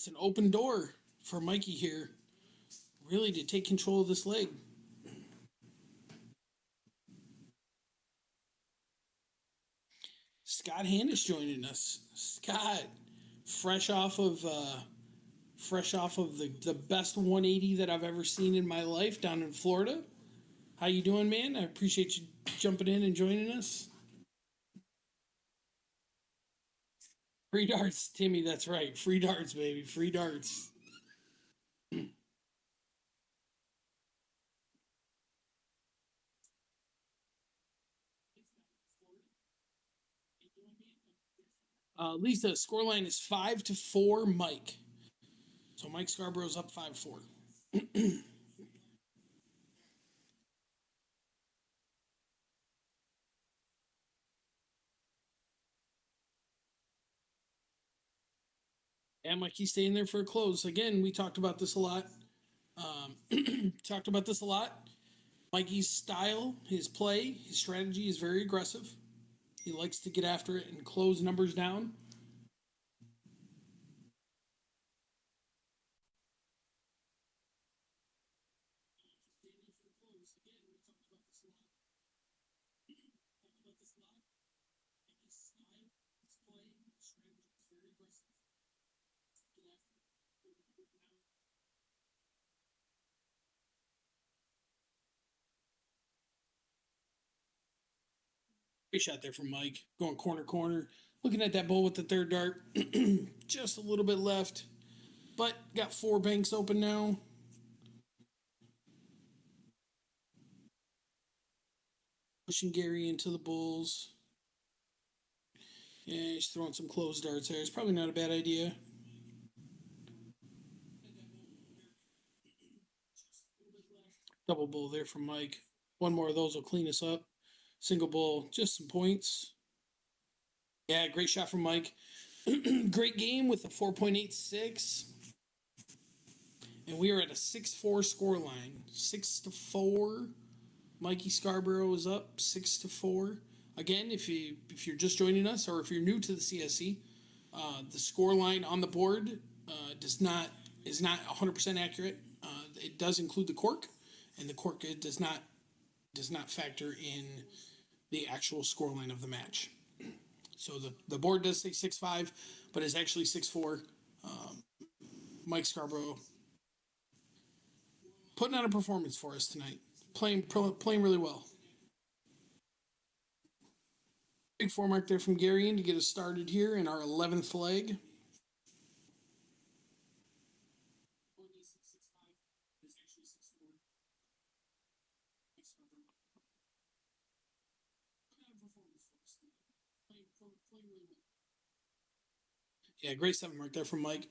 an open door for Mikey here, really to take control of this leg. Scott Hannis joining us. Scott, fresh off of the best 180 that I've ever seen in my life down in Florida. How you doing, man? I appreciate you jumping in and joining us. Free darts, Timmy. That's right. Free darts, baby. Free darts. Lisa, scoreline is 5-4, Mike. So Mike Scarborough's up 5-4. And Mikey's staying there for a close. Again, we talked about this a lot. Mikey's style, his play, his strategy is very aggressive. He likes to get after it and close numbers down. Great shot there from Mike. Going corner. Looking at that bull with the third dart. Just a little bit left. But got 4 banks open now. Pushing Gary into the bulls. Yeah, he's throwing some closed darts there. It's probably not a bad idea. Double bull there from Mike. One more of those will clean us up. Single bull, just some points. Yeah, great shot from Mike. Great game with a 4.86. And we are at a 6-4 score line. 6-4. Mikey Scarborough is up 6-4. Again, if you're just joining us or if you're new to the CSC, the score line on the board does not is not 100% accurate. It does include the cork, and the cork does not factor in the actual scoreline of the match. So the board does say 6-5, but it's actually 6-4. Mike Scarborough putting on a performance for us tonight, playing really well. Big 4 mark there from Garion to get us started here in our 11th leg. Yeah, great 7 mark there from Mike.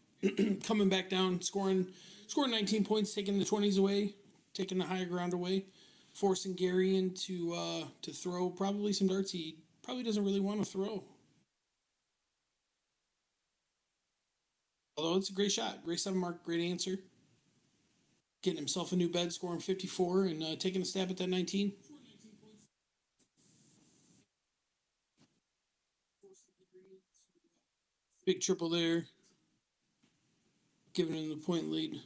Coming back down, scoring 19 points, taking the 20s away, taking the higher ground away, forcing Garion to throw probably some darts he probably doesn't really want to throw. Although it's a great shot, great 7 mark, great answer. Getting himself a new bed, scoring 54 and taking a stab at that 19. Big triple there, giving him the point lead.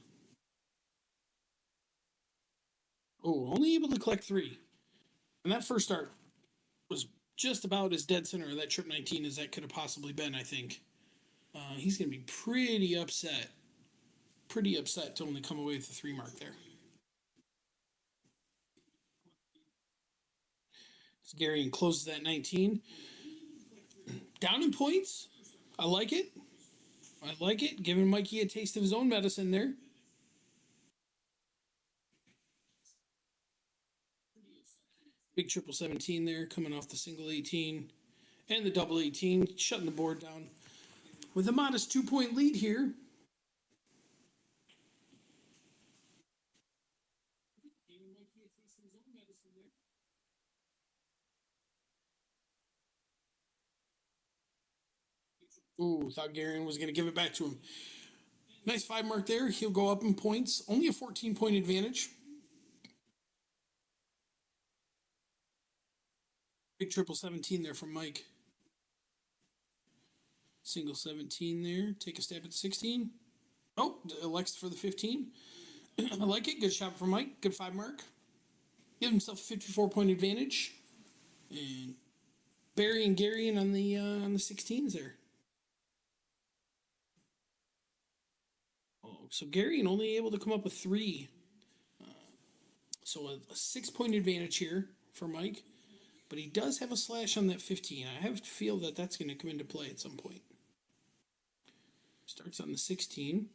Oh, only able to collect 3. And that first start was just about as dead center of that trip 19 as that could have possibly been, I think. He's going to be pretty upset to only come away with the 3 mark there. So Garion closes that 19. Down in points. I like it. Giving Mikey a taste of his own medicine there. Big triple 17 there, coming off the single 18 and the double 18, shutting the board down with a modest 2-point lead here. Ooh, thought Garion was going to give it back to him. Nice 5 mark there. He'll go up in points. Only a 14-point advantage. Big triple 17 there from Mike. Single 17 there. Take a stab at 16. Oh, elects for the 15. I like it. Good shot from Mike. Good 5 mark. Give himself a 54-point advantage. And Barry and Garion on the 16s there. Oh, so Garion only able to come up with 3. So a 6-point advantage here for Mike. But he does have a slash on that 15. I have to feel that that's going to come into play at some point. Starts on the 16.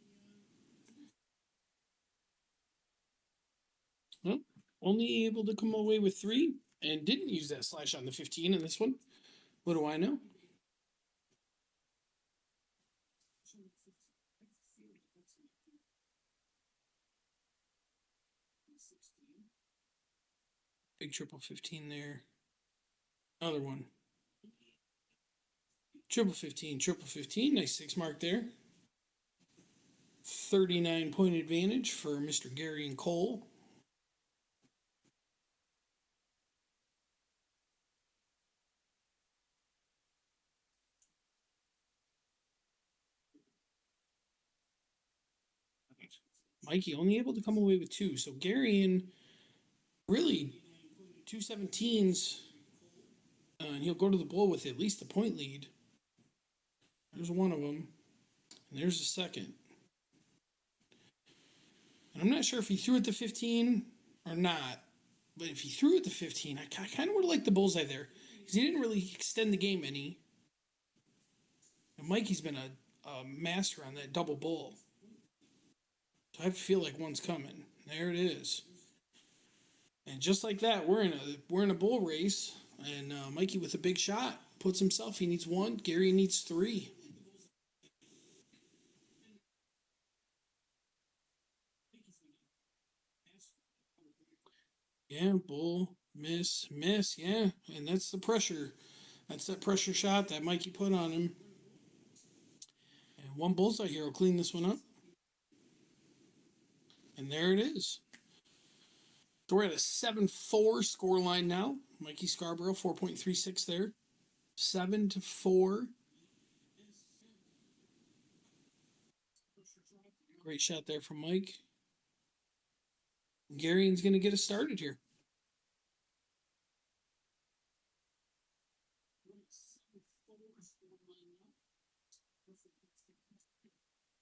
Well, only able to come away with 3 and didn't use that slash on the 15 in this one. What do I know? Big triple 15 there. Another one. Triple 15. Nice 6 mark there. 39-point advantage for Mr. Garion Cole. Mikey only able to come away with 2. So Garion really 2 17s. And he'll go to the bowl with at least a point lead. There's one of them. And there's a second. And I'm not sure if he threw it to 15 or not. But if he threw it to 15, I kind of would have liked the bullseye there. Because he didn't really extend the game any. And Mikey's been a master on that double bull. So I feel like one's coming. There it is. And just like that, we're in a bull race. And Mikey with a big shot puts himself. He needs 1. Gary needs 3. Yeah, bull, miss. Yeah, and that's the pressure. That's that pressure shot that Mikey put on him. And 1 bullseye here will clean this one up. And there it is. So we're at a 7-4 score line now. Mikey Scarborough, 4.36 there. 7-4. Great shot there from Mike. Garion's going to get us started here.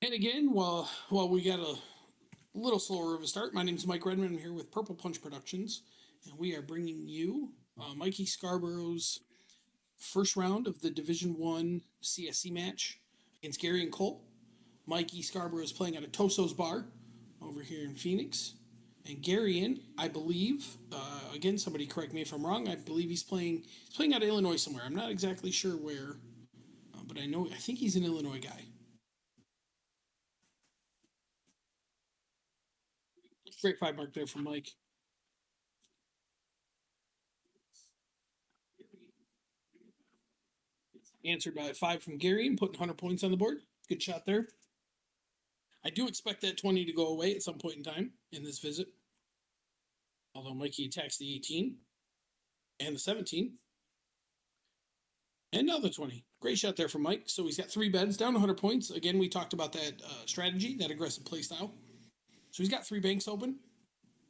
And again, while we got a little slower of a start, my name is Mike Redmond. I'm here with Purple Punch Productions, and we are bringing you Mikey Scarborough's first round of the Division One CSC match against Gary and Cole. Mikey Scarborough is playing at a Toso's bar over here in Phoenix. And Garion, I believe, again, somebody correct me if I'm wrong, I believe he's playing out of Illinois somewhere. I'm not exactly sure where, but I think he's an Illinois guy. Great 5 mark there from Mike. Answered by 5 from Garion, putting 100 points on the board. Good shot there. I do expect that 20 to go away at some point in time in this visit. Although Mikey attacks the 18 and the 17. And now the 20. Great shot there from Mike. So he's got 3 beds, down 100 points. Again, we talked about that strategy, that aggressive play style. So he's got 3 banks open,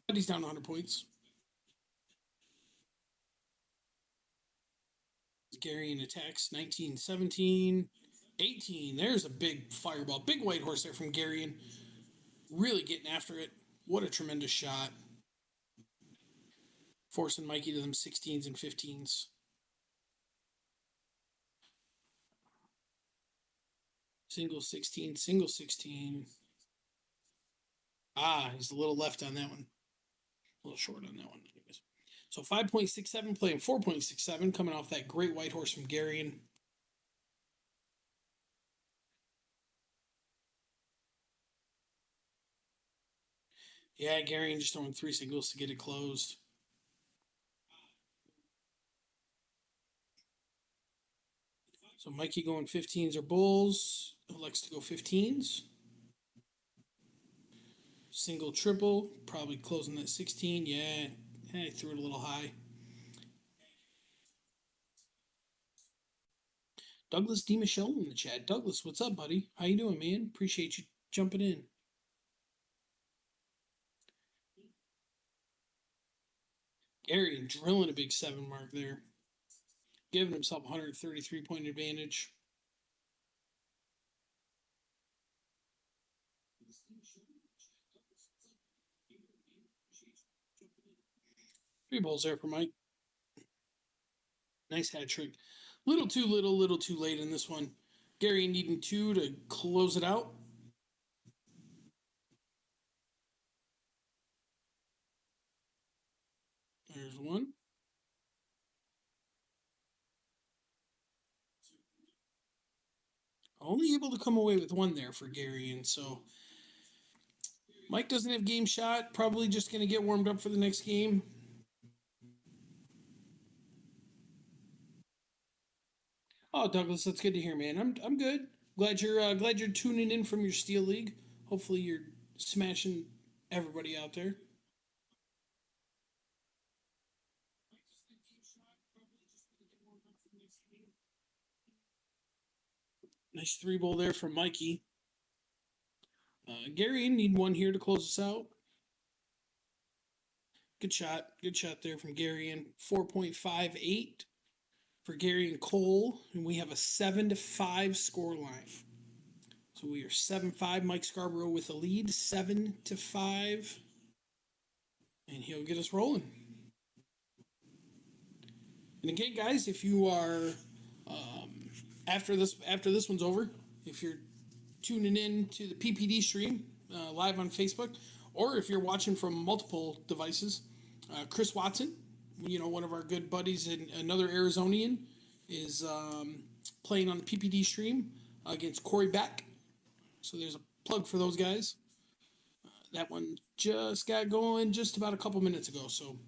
but he's down 100 points. Garion attacks 19, 17, 18. There's a big fireball. Big white horse there from Garion. Really getting after it. What a tremendous shot. Forcing Mikey to them 16s and 15s. Single 16, single 16. He's a little left on that one. A little short on that one. Anyways. So 5.67 playing 4.67, coming off that great white horse from Garion. Yeah, Garion just throwing 3 singles to get it closed. So Mikey going 15s or bulls. Elects to go 15s. Single, triple. Probably closing that 16. Yeah, I threw it a little high. Douglas D. Michelle in the chat. Douglas, what's up, buddy? How you doing, man? Appreciate you jumping in. Gary drilling a big 7 mark there. Giving himself 133 point advantage. Three balls there for Mike. Nice hat trick. Little too late in this one. Gary needing 2 to close it out. There's 1. Only able to come away with 1 there for Garion. So Mike doesn't have game shot. Probably just going to get warmed up for the next game. Oh, Douglas, that's good to hear, man. I'm good. Glad you're tuning in from your Steel League. Hopefully you're smashing everybody out there. Nice 3 ball there from Mikey. Gary, need 1 here to close us out. Good shot there from Garion. 4.58 for Gary and Cole, and we have a 7-5 score line. So we are 7-5. Mike Scarborough with a lead, 7-5, and he'll get us rolling. And again, guys, if you are after this one's over, if you're tuning in to the PPD stream live on Facebook, or if you're watching from multiple devices, Chris Watson, one of our good buddies and another Arizonian, is playing on the PPD stream against Corey Beck. So there's a plug for those guys. That one just got going just about a couple minutes ago. So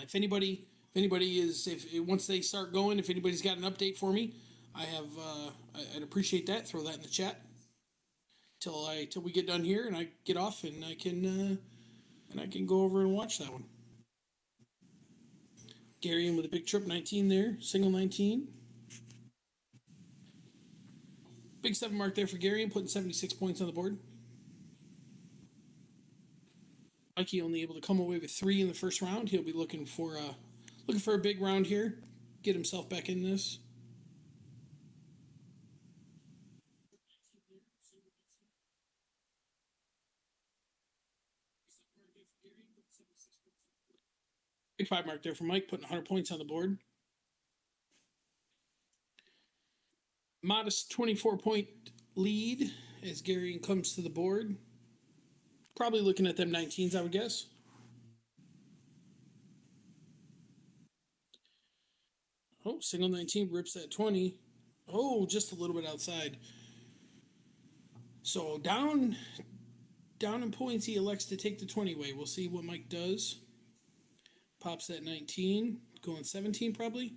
if anybody once they start going, if anybody's got an update for me, I'd appreciate that. Throw that in the chat till we get done here and I get off and I can go over and watch that one. Garion with a big trip 19 there, single 19. Big 7 mark there for Garion, putting 76 points on the board. Mikey only able to come away with 3 in the first round. He'll be looking for a big round here. Get himself back in this. Big 5 mark there for Mike, putting 100 points on the board. Modest 24-point lead as Garion comes to the board. Probably looking at them 19s, I would guess. Oh, single 19 rips that 20. Oh, just a little bit outside. So down in points, he elects to take the 20 way. We'll see what Mike does. Pops that 19, going 17 probably.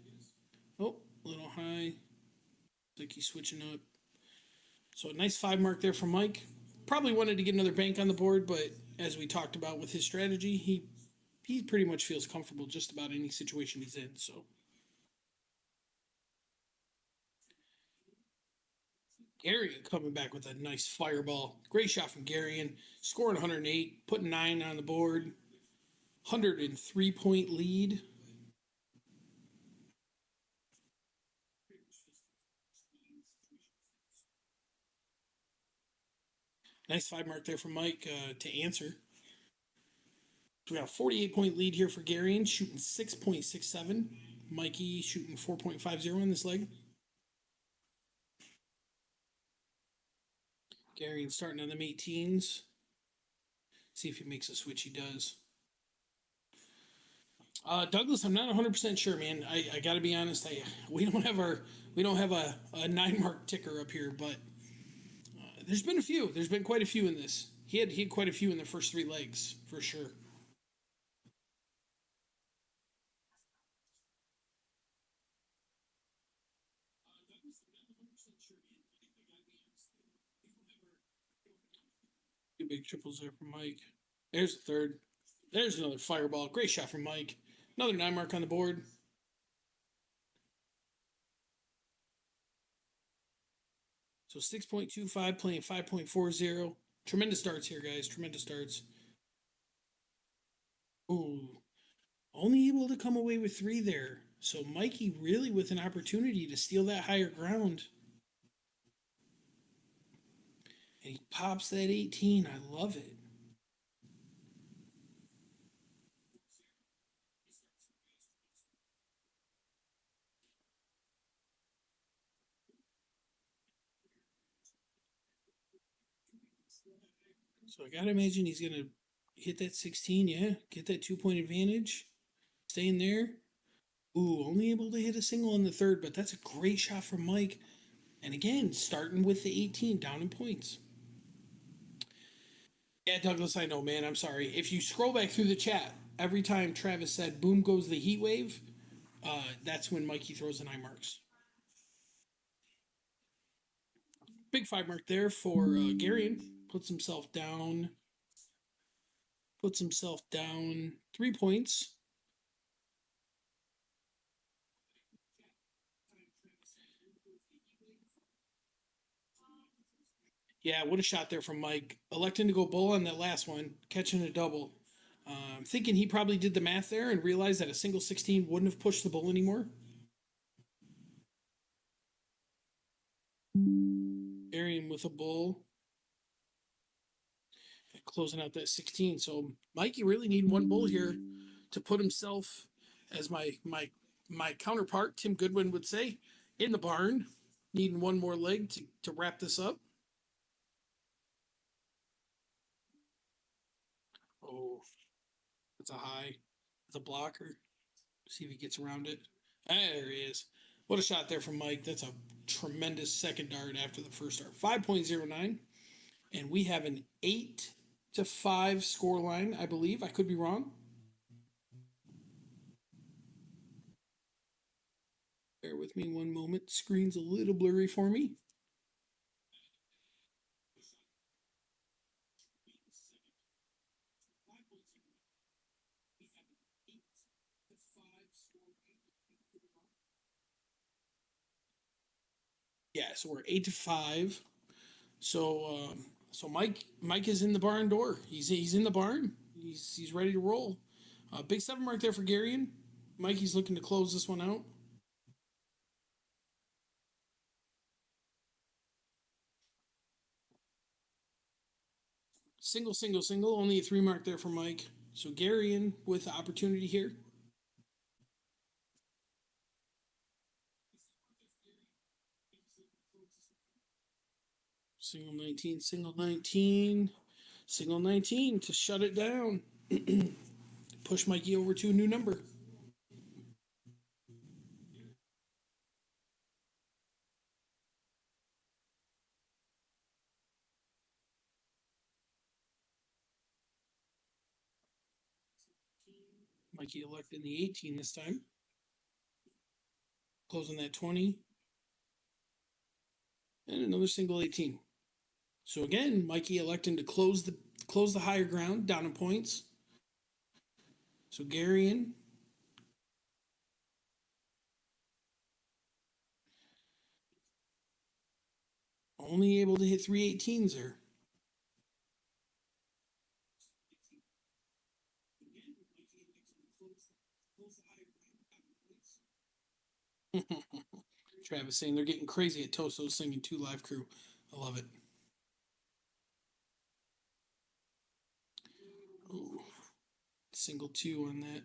Oh, a little high. Looks like he's switching up. So a nice 5 mark there for Mike. Probably wanted to get another bank on the board, but as we talked about with his strategy, he pretty much feels comfortable just about any situation he's in. So Garion coming back with a nice fireball. Great shot from Garion. Scoring 108, putting 9 on the board. 103-point lead. Nice 5 mark there for Mike to answer. So we got a 48-point lead here for Garion, shooting 6.67. Mikey shooting 4.50 in this leg. Garion starting on them 18s. See if he makes a switch. He does. Douglas, I'm not 100% sure, man. I got to be honest. We don't have a 9 mark ticker up here, but there's been a few. There's been quite a few in this. He had quite a few in the first 3 legs for sure. Two big triples there for Mike. There's the third. There's another fireball. Great shot from Mike. Another 9 mark on the board. So 6.25 playing 5.40. Tremendous starts here, guys. Tremendous starts. Ooh. Only able to come away with 3 there. So Mikey really with an opportunity to steal that higher ground. And he pops that 18. I love it. So I gotta imagine he's gonna hit that 16, yeah. Get that 2-point advantage. Stay in there. Ooh, only able to hit a single in the third, but that's a great shot from Mike. And again, starting with the 18 down in points. Yeah, Douglas, I know, man. I'm sorry. If you scroll back through the chat, every time Travis said boom goes the heat wave, that's when Mikey throws the 9 marks. Big 5 mark there for Garion. Puts himself down. 3 points. Yeah, what a shot there from Mike. Electing to go bull on that last one, catching a double. Thinking he probably did the math there and realized that a single 16 wouldn't have pushed the bull anymore. Arian with a bull. Closing out that 16. So Mikey really need one bull here to put himself, as my counterpart, Tim Goodwin, would say, in the barn. Needing one more leg to wrap this up. Oh, that's a high. That's a blocker. See if he gets around it. There he is. What a shot there from Mike. That's a tremendous second dart after the first dart. 5.09. And we have an 8-5 score line, I believe. I could be wrong. Bear with me one moment. Screen's a little blurry for me. Yeah, so we're 8-5. So Mike is in the barn door. He's in the barn. He's ready to roll. Big 7 mark there for Garion. Mikey's looking to close this one out. Single, single, single. Only a 3 mark there for Mike. So Garion with the opportunity here. Single 19, single 19, single 19 to shut it down. Push Mikey over to a new number. Mikey electing the 18 this time. Closing that 20. And another single 18. So again, Mikey electing to close the higher ground, down in points. So Garion only able to hit 3 18s there. Travis saying they're getting crazy at Toso singing 2 live crew. I love it. Ooh. Single 2 on that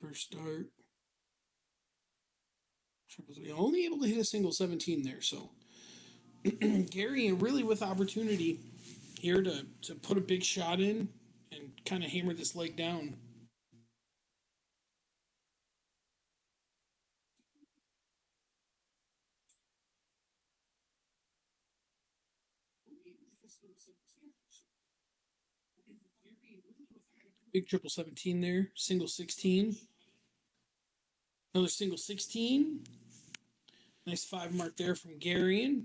first start. Triple 3. Only able to hit a single 17 there. So Gary really with opportunity here to put a big shot in and kind of hammer this leg down. Big triple 17 there. Single 16. Another single 16. Nice 5 mark there from Garion.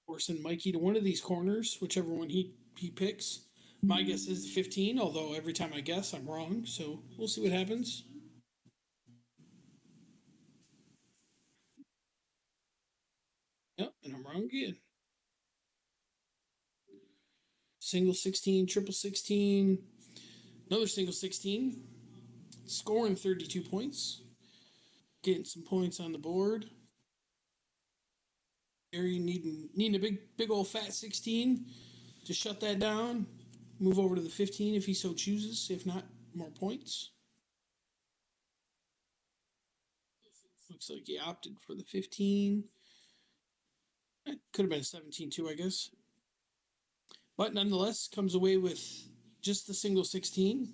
Forcing Mikey to one of these corners, whichever one he picks. My guess is 15, although every time I guess, I'm wrong. So we'll see what happens. Yep, and I'm wrong again. Single 16, triple 16, another single 16. Scoring 32 points. Getting some points on the board. Gary needing a big old fat 16 to shut that down. Move over to the 15 if he so chooses. If not, more points. Looks like he opted for the 15. It could have been a 17 too, I guess. But nonetheless, comes away with just the single 16.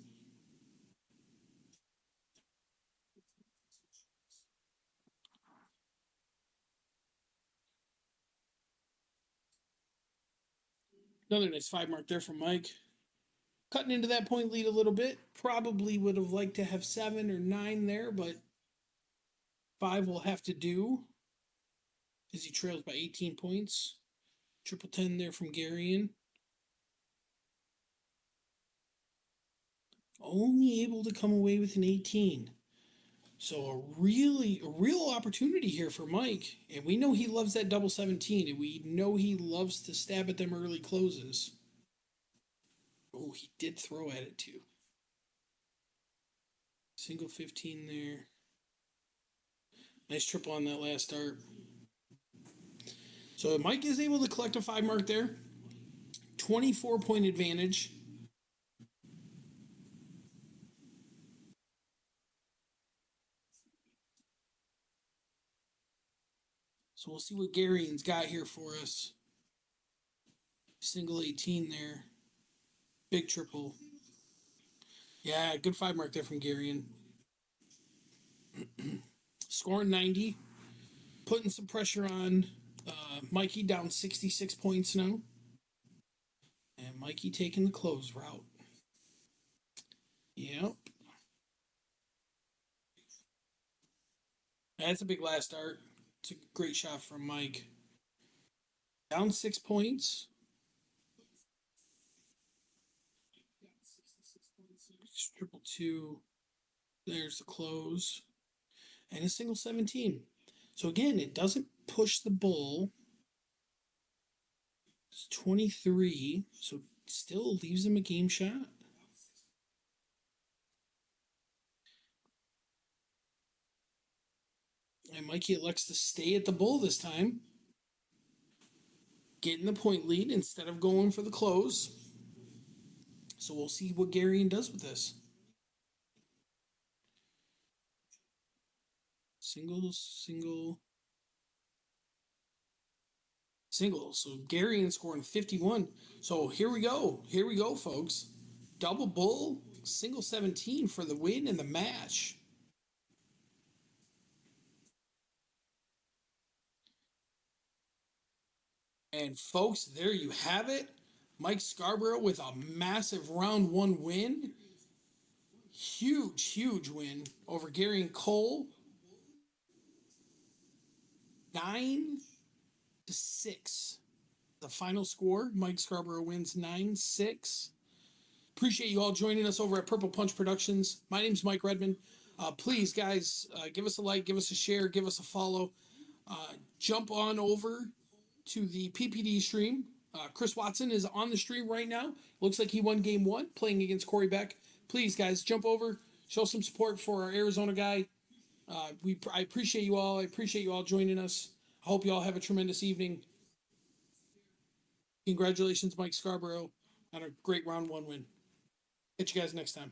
Another nice 5 mark there from Mike. Cutting into that point lead a little bit. Probably would have liked to have 7 or 9 there, but 5 will have to do as he trails by 18 points. Triple 10 there from Garion. Only able to come away with an 18. So a real opportunity here for Mike. And we know he loves that double 17, and we know he loves to stab at them early closes. Oh, he did throw at it too. Single 15 there. Nice triple on that last start. So Mike is able to collect a 5 mark there. 24-point advantage. So we'll see what Garion's got here for us. Single 18 there. Big triple. Yeah, good 5 mark there from Garion. Scoring 90. Putting some pressure on Mikey, down 66 points now. And Mikey taking the close route. Yep. That's a big last start. It's a great shot from Mike. Down 6 points. Triple 2. There's the close. And a single 17. So again, it doesn't push the bull. It's 23, so still leaves him a game shot. And Mikey elects to stay at the bull this time, getting the point lead instead of going for the close. So we'll see what Garion does with this. Single, single, single. So Garion scoring 51. So here we go. Here we go, folks. Double bull, single 17 for the win in the match. And folks, there you have it. Mike Scarborough with a massive round one win. Huge, huge win over Gary Cole. 9-6. The final score. Mike Scarborough wins 9-6. Appreciate you all joining us over at Purple Punch Productions. My name's Mike Redman. Please, guys, give us a like, give us a share, give us a follow. Jump on over to the PPD stream. Chris Watson is on the stream right now. Looks like he won game one, playing against Corey Beck. Please, guys, jump over, show some support for our Arizona guy. I appreciate you all. I appreciate you all joining us. I hope you all have a tremendous evening. Congratulations, Mike Scarborough, on a great round one win. Catch you guys next time.